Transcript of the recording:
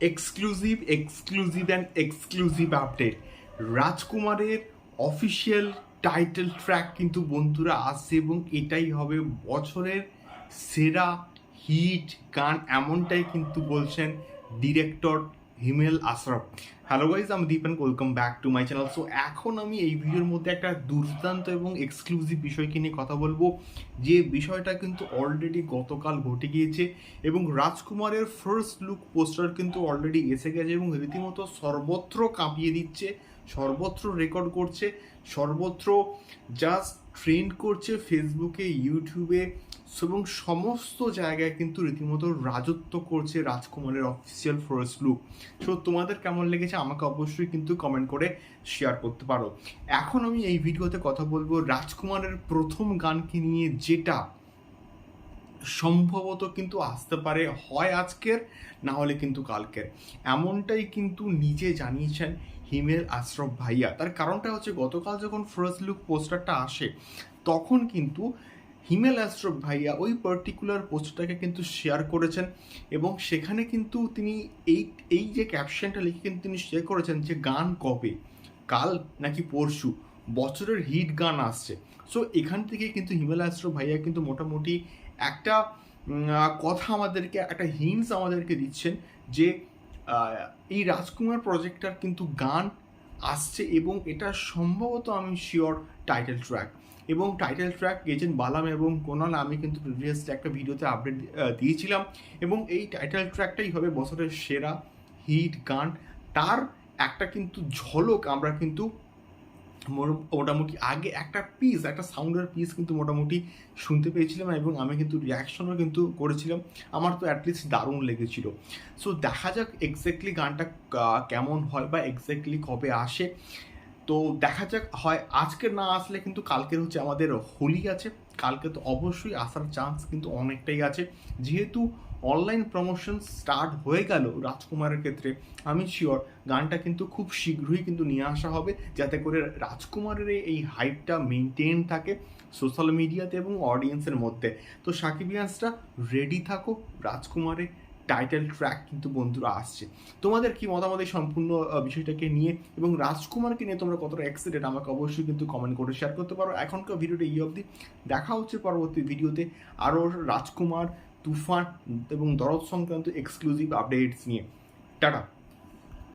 Exclusive update. রাজকুমারের official title track কিন্তু বন্ধুরা আসছে এবং এটাই হবে বছরের সেরা হিট গান, এমনটাই কিন্তু বলছেন ডিরেক্টর হিমেল আশরাফ। হ্যালো গাইজ, আমি Dipen, welcome back to my channel. So এখন আমি এই ভিডিওর মধ্যে একটা দুর্দান্ত এবং এক্সক্লুসিভ বিষয়কে নিয়ে কথা বলবো, যে বিষয়টা কিন্তু অলরেডি গতকাল ঘটে গিয়েছে এবং রাজকুমারের ফার্স্ট লুক পোস্টার কিন্তু অলরেডি এসে গেছে এবং রীতিমতো সর্বত্র কাঁপিয়ে দিচ্ছে, সর্বত্র রেকর্ড করছে, সর্বত্র জাস্ট ট্রেন্ড করছে, ফেসবুকে, ইউটিউবে এবং সমস্ত জায়গায় কিন্তু রীতিমতো রাজত্ব করছে রাজকুমারের অফিসিয়াল ফার্স্ট লুক। সো তোমাদের কেমন লেগেছে আমাকে অবশ্যই কিন্তু কমেন্ট করে শেয়ার করতে পারো। এখন আমি এই ভিডিওতে কথা বলবো রাজকুমারের প্রথম গানকে নিয়ে, যেটা সম্ভবত কিন্তু আসতে পারে হয় আজকের, না হলে কিন্তু কালকের, এমনটাই কিন্তু নিজে জানিয়েছেন হিমেল আশরাফ ভাইয়া। তার কারণটা হচ্ছে, গতকাল যখন ফার্স্ট লুক পোস্টারটা আসে তখন কিন্তু হিমেল আশরাফ ভাইয়া ওই পার্টিকুলার পোস্টটাকে কিন্তু শেয়ার করেছেন এবং সেখানে কিন্তু তিনি এই এই যে ক্যাপশনটা লিখে কিন্তু তিনি শেয়ার করেছেন যে গান কবে, কাল নাকি পরশু, বছরের হিট গান আসছে। সো এখান থেকে কিন্তু হিমেল আশরাফ ভাইয়া কিন্তু মোটামুটি একটা কথা আমাদেরকে, একটা হিন্টস আমাদেরকে দিচ্ছেন যে এই রাজকুমার প্রজেক্টটার কিন্তু গান আসছে এবং এটা সম্ভবত, আমি শিওর, টাইটেল ট্র্যাক। এবং টাইটেল ট্র্যাক গেয়েছেন বালাম এবং কোনাল। আমি কিন্তু প্রিভিয়াসলি একটা ভিডিওতে আপডেট দিয়েছিলাম এবং এই টাইটেল ট্র্যাকটাই হবে বছরের সেরা হিট গান। তার একটা কিন্তু ঝলক আমরা কিন্তু মোটামুটি আগে একটা পিস, একটা সাউন্ডের পিস কিন্তু মোটামুটি শুনতে পেয়েছিলাম এবং আমি কিন্তু রিয়াকশনও কিন্তু করেছিলাম। আমার তো অ্যাটলিস্ট দারুণ লেগেছিল। সো দেখা যাক এক্স্যাক্টলি গানটা কেমন হয় বা এক্স্যাক্টলি কবে আসে। তো দেখা যাক, হয় আজকে না আসলে কিন্তু কালকের হচ্ছে আমাদের হোলি আছে, কালকে তো অবশ্যই আসার চান্স কিন্তু অনেকটাই আছে। যেহেতু অনলাইন প্রমোশন স্টার্ট হয়ে গেল রাজকুমারের ক্ষেত্রে, আমি শিওর গানটা কিন্তু খুব শীঘ্রই কিন্তু নিয়ে আসা হবে, যাতে করে রাজকুমারের এই হাইপটা মেনটেন থাকে সোশ্যাল মিডিয়াতে এবং অডিয়েন্সের মধ্যে। তো সাকিবিয়ান্সরা রেডি থাকো, রাজকুমারের টাইটেল ট্র্যাক কিন্তু বন্ধুরা আসছে। তোমাদের কি মতামত এই সম্পূর্ণ বিষয়টাকে নিয়ে এবং রাজকুমারকে নিয়ে তোমরা কতটা এক্সাইটেড আমাকে অবশ্যই কিন্তু কমেন্ট করে শেয়ার করতে পারো। এখনকার ভিডিওটা এই অবধি, দেখা হচ্ছে পরবর্তী ভিডিওতে আরও রাজকুমার, তুফান এবং দরদ সংক্রান্ত এক্সক্লুসিভ আপডেটস নিয়ে। টাটা।